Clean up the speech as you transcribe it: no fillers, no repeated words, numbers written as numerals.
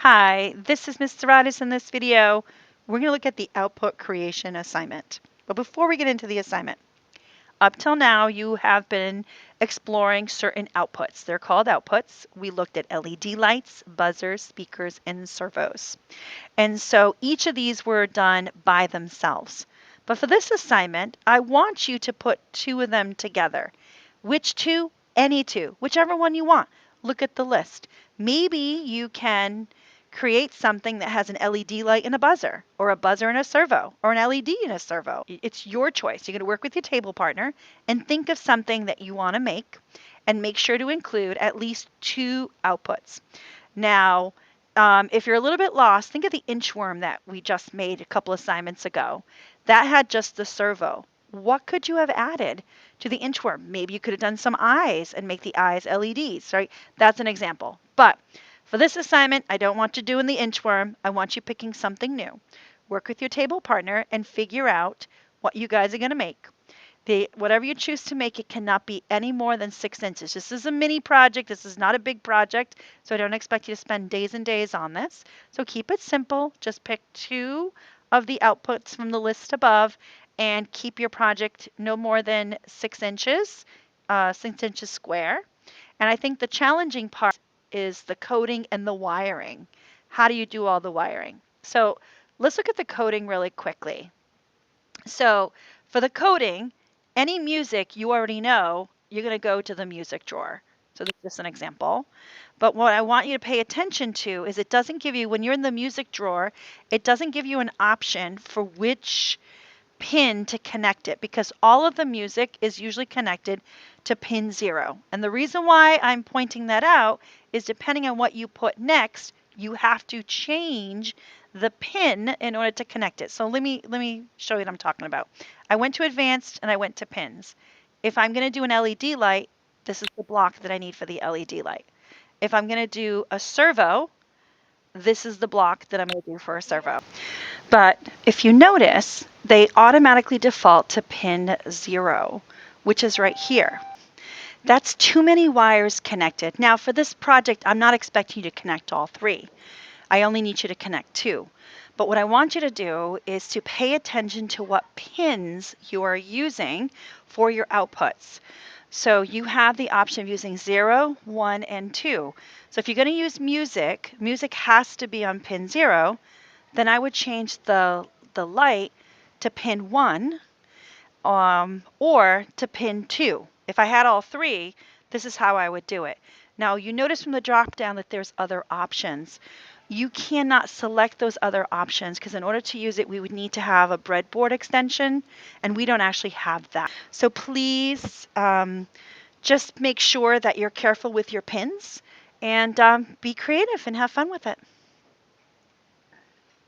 Hi, this is Ms. Serratis. In this video, we're going to look at the output creation assignment. But before we get into the assignment, up till now, you have been exploring certain outputs. They're called outputs. We looked at LED lights, buzzers, speakers, and servos. And so each of these were done by themselves. But for this assignment, I want you to put two of them together. Which two? Any two, whichever one you want. Look at the list. Maybe you can create something that has an LED light and a buzzer, or a buzzer and a servo, or an LED and a servo. It's your choice. You're going to work with your table partner and think of something that you want to make, and make sure to include at least two outputs. Now, if you're a little bit lost, think of the inchworm that we just made a couple assignments ago. That had just the servo. What could you have added to the inchworm? Maybe you could have done some eyes and make the eyes LEDs, right? That's an example. But for this assignment, I don't want you doing the inchworm. I want you picking something new. Work with your table partner and figure out what you guys are going to make. Whatever you choose to make, it cannot be any more than 6 inches. This is a mini project. This is not a big project, so I don't expect you to spend days and days on this. So keep it simple. Just pick two of the outputs from the list above and keep your project no more than 6 inches, 6 inches square. And I think the challenging part is the coding and the wiring. How do you do all the wiring? So let's look at the coding really quickly. So for the coding, any music you already know, you're going to go to the music drawer. So this is just an example. But what I want you to pay attention to is it doesn't give you, when you're in the music drawer, it doesn't give you an option for which pin to connect it, because all of the music is usually connected to pin 0. And the reason why I'm pointing that out is depending on what you put next, you have to change the pin in order to connect it. So let me show you what I'm talking about. I went to advanced and I went to pins. If I'm going to do an LED light, this is the block that I need for the LED light. If I'm going to do a servo, this is the block that I'm going to do for a servo. But if you notice, they automatically default to pin 0, which is right here. That's too many wires connected. Now for this project, I'm not expecting you to connect all 3. I only need you to connect 2. But what I want you to do is to pay attention to what pins you are using for your outputs. So you have the option of using 0, 1, and 2. So if you're going to use music, music has to be on pin 0. Then I would change the light to pin 1 or to pin 2. If I had all 3, this is how I would do it. Now you notice from the drop down that there's other options. You cannot select those other options because in order to use it, we would need to have a breadboard extension, and we don't actually have that. So please just make sure that you're careful with your pins and be creative and have fun with it.